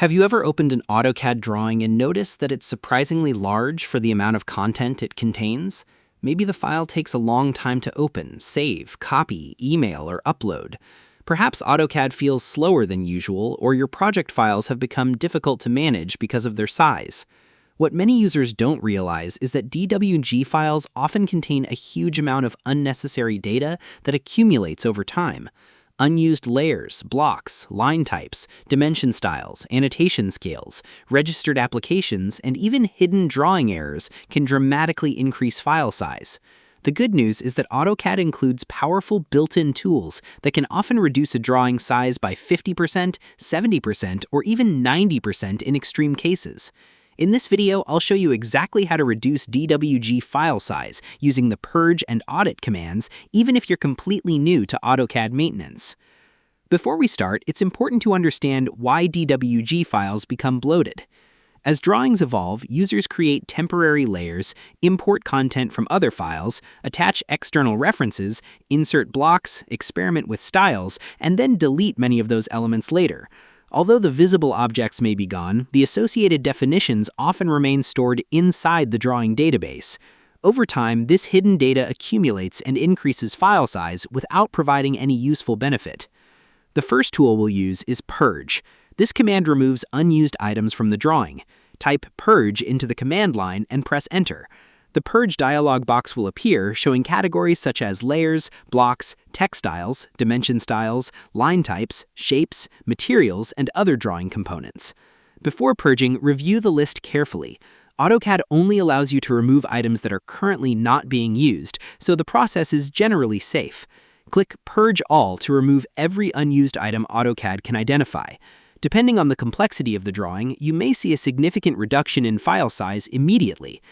Have you ever opened an AutoCAD drawing and noticed that it's surprisingly large for the amount of content it contains? Maybe the file takes a long time to open, save, copy, email, or upload. Perhaps AutoCAD feels slower than usual, or your project files have become difficult to manage because of their size. What many users don't realize is that DWG files often contain a huge amount of unnecessary data that accumulates over time. Unused layers, blocks, line types, dimension styles, annotation scales, registered applications, and even hidden drawing errors can dramatically increase file size. The good news is that AutoCAD includes powerful built-in tools that can often reduce a drawing size by 50%, 70%, or even 90% in extreme cases. In this video, I'll show you exactly how to reduce DWG file size using the Purge and Audit commands, even if you're completely new to AutoCAD maintenance. Before we start, it's important to understand why DWG files become bloated. As drawings evolve, users create temporary layers, import content from other files, attach external references, insert blocks, experiment with styles, and then delete many of those elements later. Although the visible objects may be gone, the associated definitions often remain stored inside the drawing database. Over time, this hidden data accumulates and increases file size without providing any useful benefit. The first tool we'll use is Purge. This command removes unused items from the drawing. Type Purge into the command line and press Enter. The Purge dialog box will appear, showing categories such as layers, blocks, text styles, dimension styles, line types, shapes, materials, and other drawing components. Before purging, review the list carefully. AutoCAD only allows you to remove items that are currently not being used, so the process is generally safe. Click Purge All to remove every unused item AutoCAD can identify. Depending on the complexity of the drawing, you may see a significant reduction in file size immediately.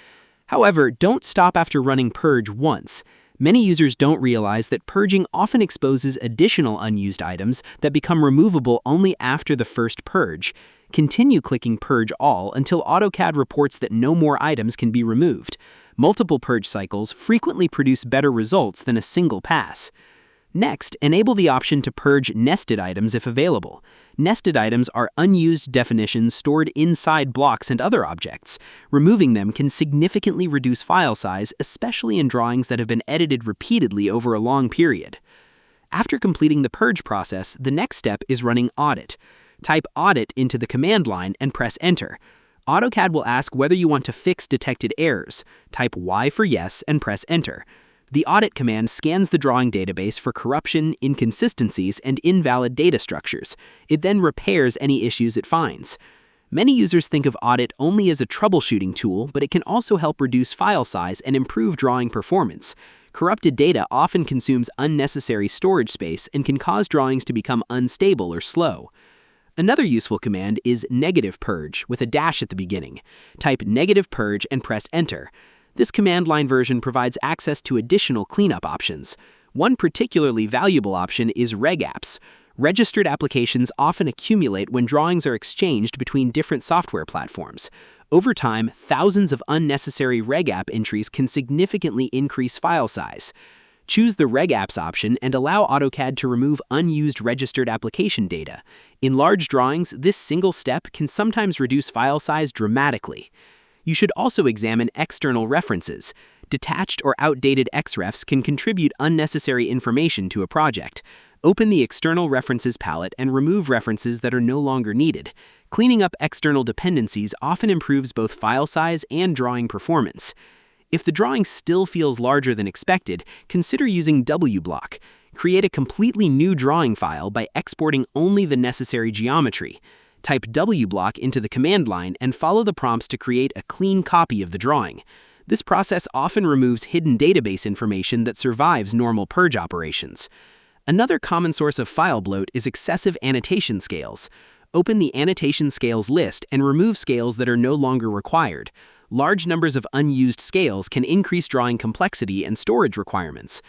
However, don't stop after running Purge once. Many users don't realize that purging often exposes additional unused items that become removable only after the first purge. Continue clicking Purge All until AutoCAD reports that no more items can be removed. Multiple purge cycles frequently produce better results than a single pass. Next, enable the option to purge nested items if available. Nested items are unused definitions stored inside blocks and other objects. Removing them can significantly reduce file size, especially in drawings that have been edited repeatedly over a long period. After completing the purge process, the next step is running Audit. Type Audit into the command line and press Enter. AutoCAD will ask whether you want to fix detected errors. Type Y for yes and press Enter. The Audit command scans the drawing database for corruption, inconsistencies, and invalid data structures. It then repairs any issues it finds. Many users think of Audit only as a troubleshooting tool, but it can also help reduce file size and improve drawing performance. Corrupted data often consumes unnecessary storage space and can cause drawings to become unstable or slow. Another useful command is Negative Purge with a dash at the beginning. Type Negative Purge and press Enter. This command line version provides access to additional cleanup options. One particularly valuable option is regapps. Registered applications often accumulate when drawings are exchanged between different software platforms. Over time, thousands of unnecessary regapp entries can significantly increase file size. Choose the regapps option and allow AutoCAD to remove unused registered application data. In large drawings, this single step can sometimes reduce file size dramatically. You should also examine external references. Detached or outdated XREFs can contribute unnecessary information to a project. Open the External References palette and remove references that are no longer needed. Cleaning up external dependencies often improves both file size and drawing performance. If the drawing still feels larger than expected, consider using WBlock. Create a completely new drawing file by exporting only the necessary geometry. Type WBlock into the command line and follow the prompts to create a clean copy of the drawing. This process often removes hidden database information that survives normal purge operations. Another common source of file bloat is excessive annotation scales. Open the annotation scales list and remove scales that are no longer required. Large numbers of unused scales can increase drawing complexity and storage requirements.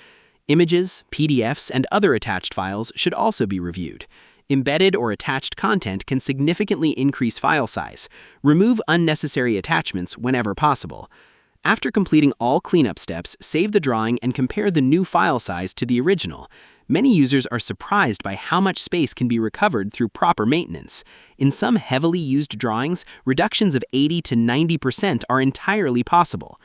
Images, PDFs, and other attached files should also be reviewed. Embedded or attached content can significantly increase file size. Remove unnecessary attachments whenever possible. After completing all cleanup steps, save the drawing and compare the new file size to the original. Many users are surprised by how much space can be recovered through proper maintenance. In some heavily used drawings, reductions of 80 to 90% are entirely possible.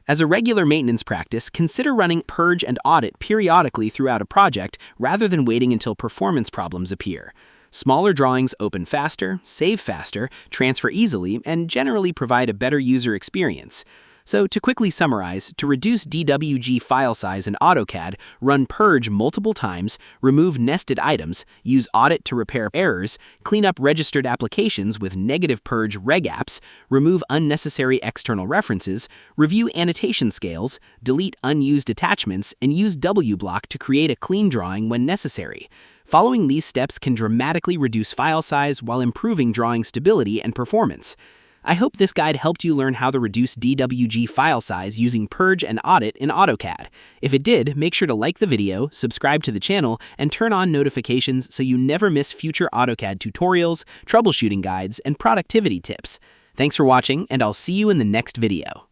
As a regular maintenance practice, consider running Purge and Audit periodically throughout a project rather than waiting until performance problems appear. Smaller drawings open faster, save faster, transfer easily, and generally provide a better user experience. So to quickly summarize, to reduce DWG file size in AutoCAD, run Purge multiple times, remove nested items, use Audit to repair errors, clean up registered applications with negative Purge reg apps, remove unnecessary external references, review annotation scales, delete unused attachments, and use WBlock to create a clean drawing when necessary. Following these steps can dramatically reduce file size while improving drawing stability and performance. I hope this guide helped you learn how to reduce DWG file size using Purge and Audit in AutoCAD. If it did, make sure to like the video, subscribe to the channel, and turn on notifications so you never miss future AutoCAD tutorials, troubleshooting guides, and productivity tips. Thanks for watching, and I'll see you in the next video.